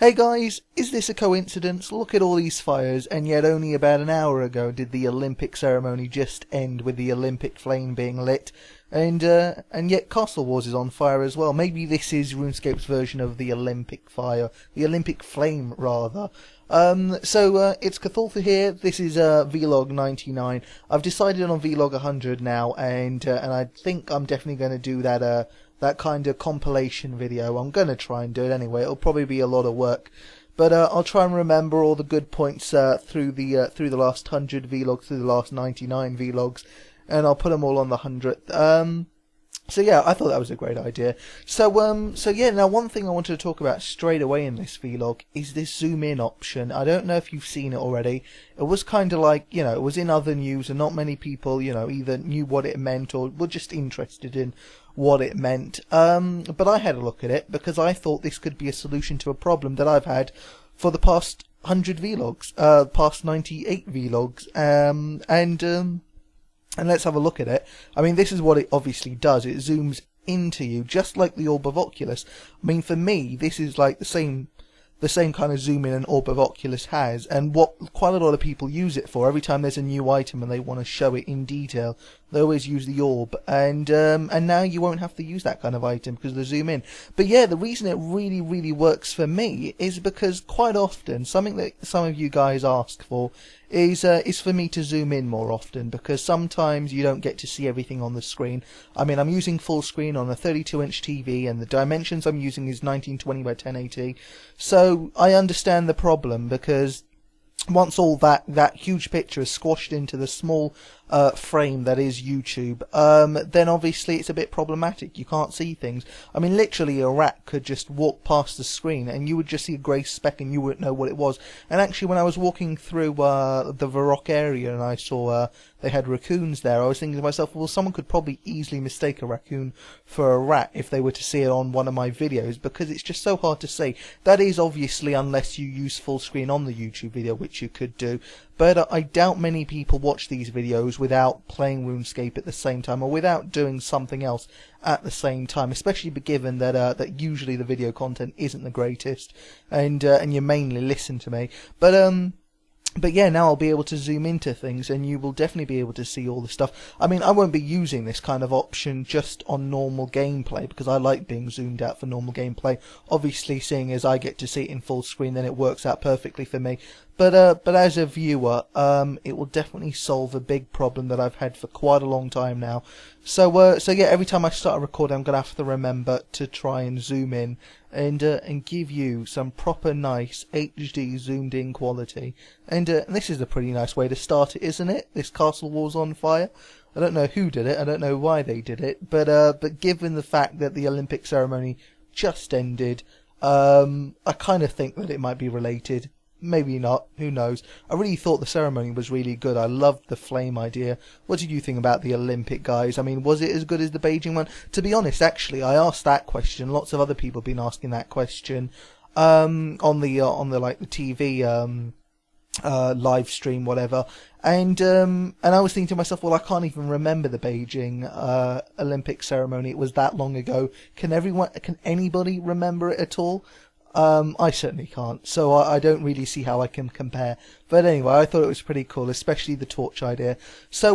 Hey guys, is this a coincidence? Look at all these fires, and yet only about an hour ago did the Olympic ceremony just end with the Olympic flame being lit, and yet Castle Wars is on fire as well. Maybe this is RuneScape's version of the Olympic fire, the Olympic flame rather. It's Cthulthu here. This is Vlog 99. I've decided on Vlog 100 now, and I think I'm definitely going to do that kind of compilation video. I'm going to try and do it anyway. It'll probably be a lot of work, but I'll try and remember all the good points through the last 100 vlogs, through the last 99 vlogs, and I'll put them all on the 100th. So yeah, I thought that was a great idea. So yeah, now one thing I wanted to talk about straight away in this vlog is this zoom in option. I don't know if you've seen it already. It was kind of like, it was in other news, and not many people, either knew what it meant or were just interested in what it meant. But I had a look at it because I thought this could be a solution to a problem that I've had for the past 100 vlogs, past 98 vlogs, and let's have a look at it. I mean, this is what it obviously does. It zooms into you, just like the Orb of Oculus. I mean, for me, this is like the same kind of zoom in an Orb of Oculus has, and what quite a lot of people use it for. Every time there's a new item and they want to show it in detail, they always use the orb, and now you won't have to use that kind of item because of the zoom in. But yeah, the reason it really, really works for me is because quite often, something that some of you guys ask for is for me to zoom in more often, because sometimes you don't get to see everything on the screen. I mean, I'm using full screen on a 32-inch TV, and the dimensions I'm using is 1920 by 1080, so I understand the problem, because once all that huge picture is squashed into the small frame that is YouTube, then obviously it's a bit problematic. You can't see things. I mean, literally a rat could just walk past the screen and you would just see a grey speck and you wouldn't know what it was. And actually, when I was walking through the Varrock area and I saw they had raccoons there, I was thinking to myself, well, someone could probably easily mistake a raccoon for a rat if they were to see it on one of my videos, because it's just so hard to see. That is obviously unless you use full screen on the YouTube video, which you could do. But I doubt many people watch these videos without playing RuneScape at the same time, or without doing something else at the same time, especially given that usually the video content isn't the greatest, and you mainly listen to me. But yeah, now I'll be able to zoom into things, and you will definitely be able to see all the stuff. I mean, I won't be using this kind of option just on normal gameplay, because I like being zoomed out for normal gameplay. Obviously, seeing as I get to see it in full screen, then it works out perfectly for me. But as a viewer, it will definitely solve a big problem that I've had for quite a long time now. So yeah, every time I start a recording, I'm gonna have to remember to try and zoom in and give you some proper nice HD zoomed in quality. And this is a pretty nice way to start it, isn't it? This Castle Wars on fire. I don't know who did it. I don't know why they did it. But given the fact that the Olympic ceremony just ended, I kind of think that it might be related. Maybe not, who knows. I really thought the ceremony was really good. I loved the flame idea. What did you think about the Olympic guys? I mean, was it as good as the Beijing one? To be honest, actually, I asked that question. Lots of other people have been asking that question on the like the TV live stream, whatever. And I was thinking to myself, well, I can't even remember the Beijing Olympic ceremony. It was that long ago. Can anybody remember it at all? I certainly can't, so I don't really see how I can compare. But anyway, I thought it was pretty cool, especially the torch idea. So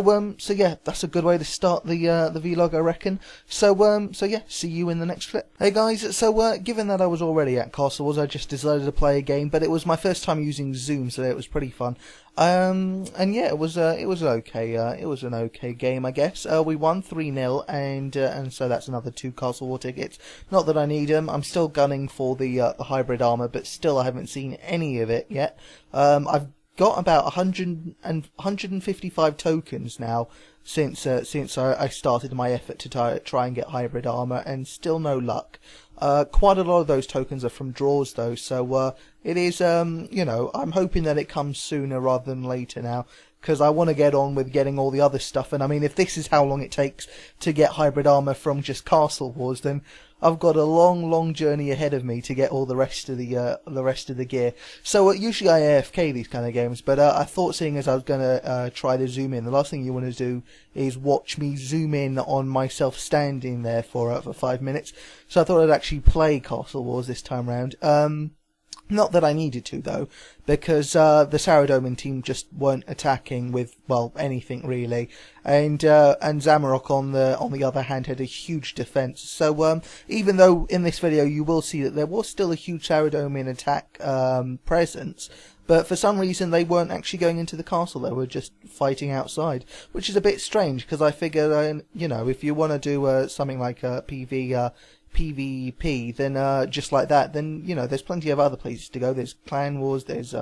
yeah, that's a good way to start the vlog, I reckon. So yeah, see you in the next clip. Hey guys, so given that I was already at Castle Wars, I just decided to play a game, but it was my first time using Zoom, so it was pretty fun. And yeah, it was okay. It was an okay game, I guess. We won 3-0, and so that's another 2 Castle War tickets. Not that I need them. I'm still gunning for the hybrid armor, but still I haven't seen any of it yet. I've got about 155 tokens now since I started my effort to try and get hybrid armor, and still no luck. Quite a lot of those tokens are from draws though, so it is, I'm hoping that it comes sooner rather than later now, because I want to get on with getting all the other stuff. And I mean, if this is how long it takes to get hybrid armor from just Castle Wars, then I've got a long journey ahead of me to get all the rest of the gear. So usually I AFK these kind of games, but I thought, seeing as I was gonna try to zoom in, the last thing you want to do is watch me zoom in on myself standing there for 5 minutes. So I thought I'd actually play Castle Wars this time round. Not that I needed to, though, because the Saradomin team just weren't attacking with, well, anything really, and Zamarok on the other hand had a huge defense. So even though in this video you will see that there was still a huge Saradomin attack presence, but for some reason they weren't actually going into the castle. They were just fighting outside, which is a bit strange, because I figure, you know, if you want to do something like a PvP, then just like that, then, you know, there's plenty of other places to go. There's Clan Wars, there's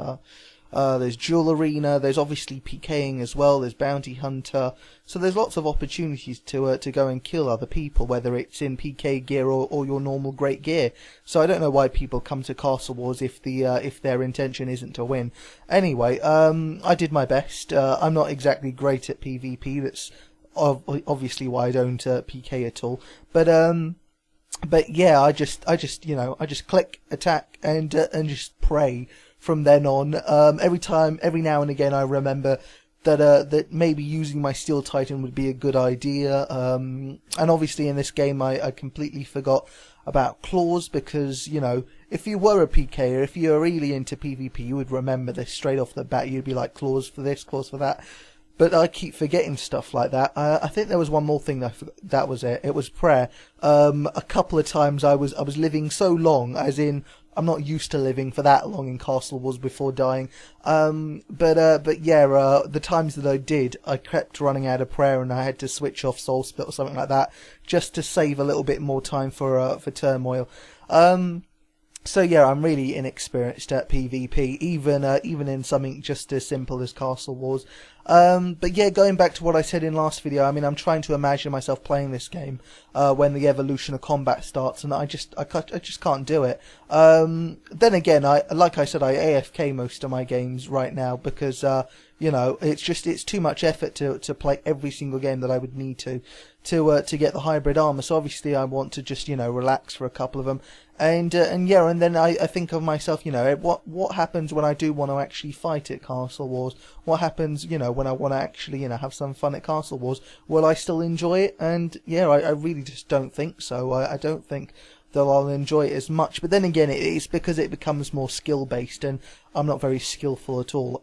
Duel Arena, there's obviously PKing as well, there's Bounty Hunter, so there's lots of opportunities to go and kill other people, whether it's in PK gear or your normal great gear. So I don't know why people come to Castle Wars if their intention isn't to win. Anyway, I did my best. I'm not exactly great at PvP, that's obviously why I don't PK at all, but yeah, I just you know, I just click attack and just pray from then on. Every now and again I remember that maybe using my Steel Titan would be a good idea. And obviously in this game I completely forgot about claws, because, you know, if you were a PKer, if you were really into PvP, you would remember this straight off the bat. You'd be like, claws for this, claws for that. But I keep forgetting stuff like that. I think there was one more thing that was it. It was prayer. A couple of times I was living so long, as in I'm not used to living for that long in Castle Wars before dying. But yeah, the times that I did, I kept running out of prayer, and I had to switch off Soul Split or something like that, just to save a little bit more time for turmoil. So yeah, I'm really inexperienced at PvP, even in something just as simple as Castle Wars. But yeah, going back to what I said in last video, I mean, I'm trying to imagine myself playing this game when the evolution of combat starts, and I just can't do it. Then again, like I said, I AFK most of my games right now, because you know, it's too much effort to play every single game that I would need to get the hybrid armor. So obviously I want to just, you know, relax for a couple of them. And yeah, and then I think of myself, you know, what happens when I do want to actually fight at Castle Wars? What happens, you know, when I want to actually, you know, have some fun at Castle Wars? Will I still enjoy it? And yeah, I really just don't think so. I don't think that I'll enjoy it as much. But then again, it's because it becomes more skill based, and I'm not very skillful at all.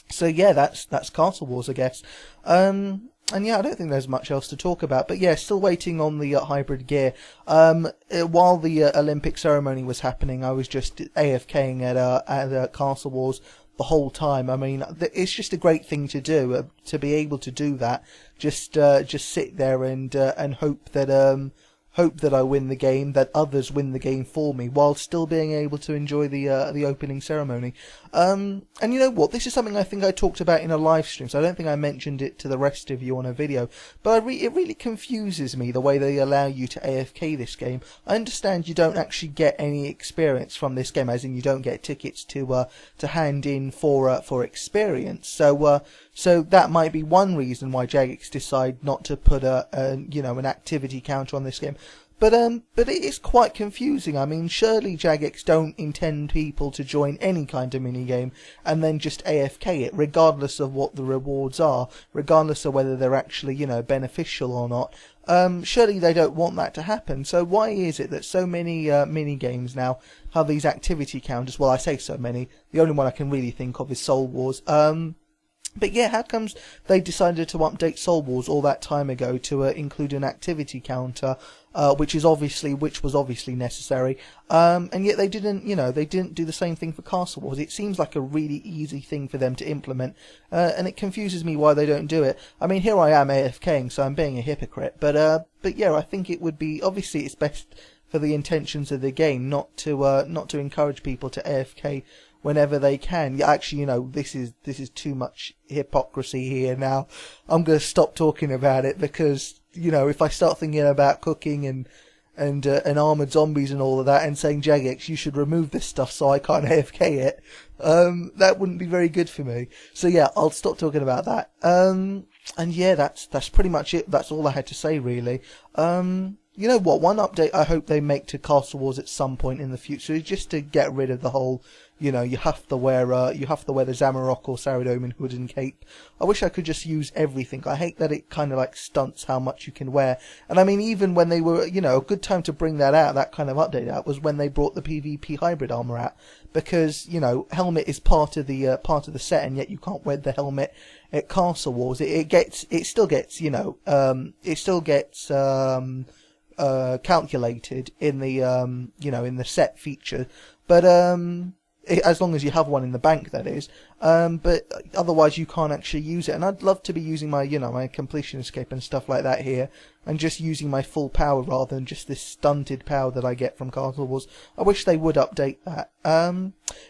So yeah, that's Castle Wars, I guess. And yeah, I don't think there's much else to talk about. But yeah, still waiting on the hybrid gear. While the Olympic ceremony was happening, I was just AFKing at Castle Wars the whole time. I mean, it's just a great thing to do, to be able to do that. Just sit there and hope that I win the game, that others win the game for me, while still being able to enjoy the opening ceremony. And you know what? This is something I think I talked about in a live stream, so I don't think I mentioned it to the rest of you on a video. But it really confuses me the way they allow you to AFK this game. I understand you don't actually get any experience from this game, as in you don't get tickets to hand in for experience. So that might be one reason why Jagex decide not to put an activity counter on this game. But it is quite confusing. I mean, surely Jagex don't intend people to join any kind of minigame and then just AFK it, regardless of what the rewards are, regardless of whether they're actually, you know, beneficial or not. Surely they don't want that to happen. So why is it that so many minigames now have these activity counters? Well, I say so many. The only one I can really think of is Soul Wars. But yeah, how comes they decided to update Soul Wars all that time ago to include an activity counter, which was obviously necessary, and yet they didn't do the same thing for Castle Wars. It seems like a really easy thing for them to implement, and it confuses me why they don't do it. I mean, here I am AFKing, so I'm being a hypocrite, but yeah, I think it would be, obviously it's best for the intentions of the game not to encourage people to AFK whenever they can. Actually, you know, this is too much hypocrisy here now. I'm going to stop talking about it, because, you know, if I start thinking about cooking and armored zombies and all of that, and saying, Jagex, you should remove this stuff so I can't AFK it, that wouldn't be very good for me. So yeah, I'll stop talking about that. And yeah, that's pretty much it. That's all I had to say, really. You know what? One update I hope they make to Castle Wars at some point in the future is just to get rid of the whole, you have to wear the Zamarok or Saradomin hood and cape. I wish I could just use everything. I hate that it kind of like stunts how much you can wear. And I mean, even when they were, a good time to bring that out, that kind of update out, was when they brought the PvP hybrid armor out, because helmet is part of the set, and yet you can't wear the helmet at Castle Wars. It still gets calculated in the in the set feature, but as long as you have one in the bank, that is. But otherwise you can't actually use it. And I'd love to be using my my completion escape and stuff like that here, and just using my full power rather than just this stunted power that I get from Castle Wars. I wish they would update that.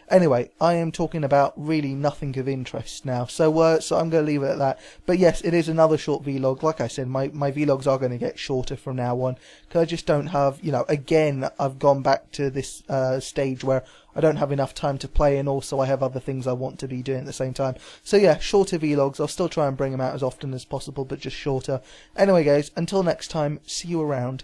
Anyway, I am talking about really nothing of interest now, so I'm going to leave it at that. But yes, it is another short vlog. Like I said, my vlogs are going to get shorter from now on, because I just don't have, again, I've gone back to this stage where I don't have enough time to play, and also I have other things I want to be doing at the same time. So yeah, shorter vlogs. I'll still try and bring them out as often as possible, but just shorter. Anyway guys, until next time, see you around.